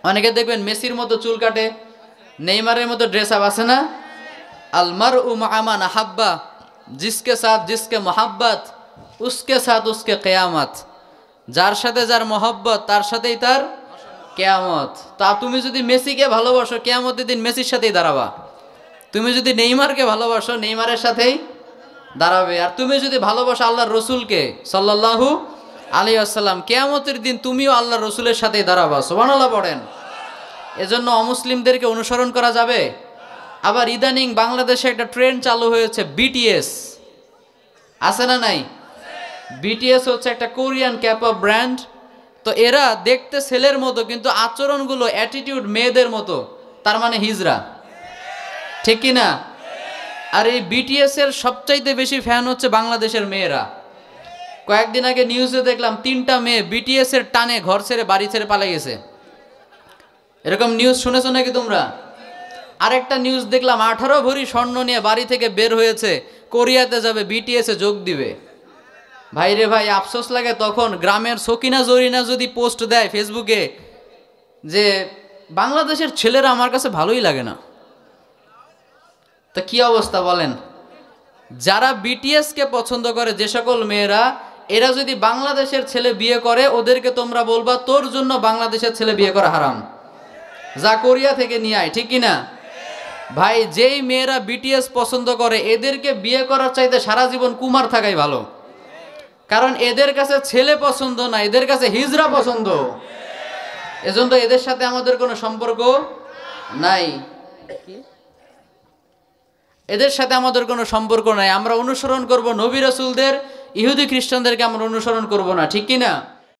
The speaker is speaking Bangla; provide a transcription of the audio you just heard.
অনেকে দেখবেন মেসির মতো চুল কাটে, নেইমারের মতো ড্রেস আপ আছে না? আল মারউ মা'a মান আহাব্বা, জিসকে সাথ জিসকে মোহাব্বত উসকে সাথ উসকে কিয়ামত। যার সাথে যার মোহব্বত তার সাথেই তার কিয়ামত। তা তুমি যদি মেসিকে ভালোবাসো, কিয়ামতের দিন মেসির সাথেই দাঁড়াবা। তুমি যদি নেইমারকে ভালোবাসো, নেইমারের সাথেই দাঁড়াবে। আর তুমি যদি ভালোবাসো আল্লাহর রসুলকে সাল্লাল্লাহু আলাইহি ওয়াসাল্লাম, কিয়ামতের দিন তুমিও আল্লাহর রসুলের সাথেই দাঁড়াবা। সুবহানাল্লাহ পড়েন। এজন্য অমুসলিমদেরকে অনুসরণ করা যাবে। আবার ইদানিং বাংলাদেশে একটা ট্রেন্ড চালু হয়েছে, বিটিএস আছে না নাই? বিটিএস হচ্ছে একটা কোরিয়ান ক্যাপঅপ ব্র্যান্ড। তো এরা দেখতে ছেলের মতো কিন্তু আচরণগুলো অ্যাটিটিউড মেয়েদের মতো, তার মানে হিজড়া, ঠিক কি না? আর এই বিটিএস এর সবচাইতে বেশি ফ্যান হচ্ছে বাংলাদেশের মেয়েরা। কয়েকদিন আগে নিউজে দেখলাম 3টা মেয়ে বিটিএস এর টানে ঘর ছেড়ে বাড়ি ছেড়ে পালিয়ে গেছে। এরকম নিউজ শুনেছো নাকি তোমরা? আরেকটা নিউজ দেখলাম 18 ভরি স্বর্ণ নিয়ে বাড়ি থেকে বের হয়েছে, কোরিয়াতে যাবে, বিটিএস এ যোগ দিবে। ভাই রে ভাই, আফসোস লাগে তখন গ্রামের সকিনা জরিনা যদি পোস্ট দেয় ফেসবুকে যে বাংলাদেশের ছেলেরা আমার কাছে ভালোই লাগে না। তা কি অবস্থা বলেন? যারা বিটিএস কে পছন্দ করে, যে সকল মেয়েরা, এরা যদি বাংলাদেশের ছেলে বিয়ে করে, ওদেরকে তোমরা বলবা তোর জন্য বাংলাদেশের ছেলে বিয়ে করা হারাম, যা কোরিয়া থেকে নিয়ে আয়, ঠিক কিনা? ভাই, যেই মেয়েরা বিটিএস পছন্দ করে এদেরকে বিয়ে করার চাইতে সারা জীবন কুমার থাকাই ভালো। কারণ এদের কাছে ছেলে পছন্দ না, এদের কাছে হিজড়া পছন্দ। এজন্য এদের সাথে আমাদের কোনো সম্পর্ক নাই, এদের সাথে আমাদের কোনো সম্পর্ক নাই। আমরা অনুসরণ করব নবী রাসূলদের, ইহুদি খ্রিস্টানদেরকে আমরা অনুসরণ করব না, ঠিক কিনা?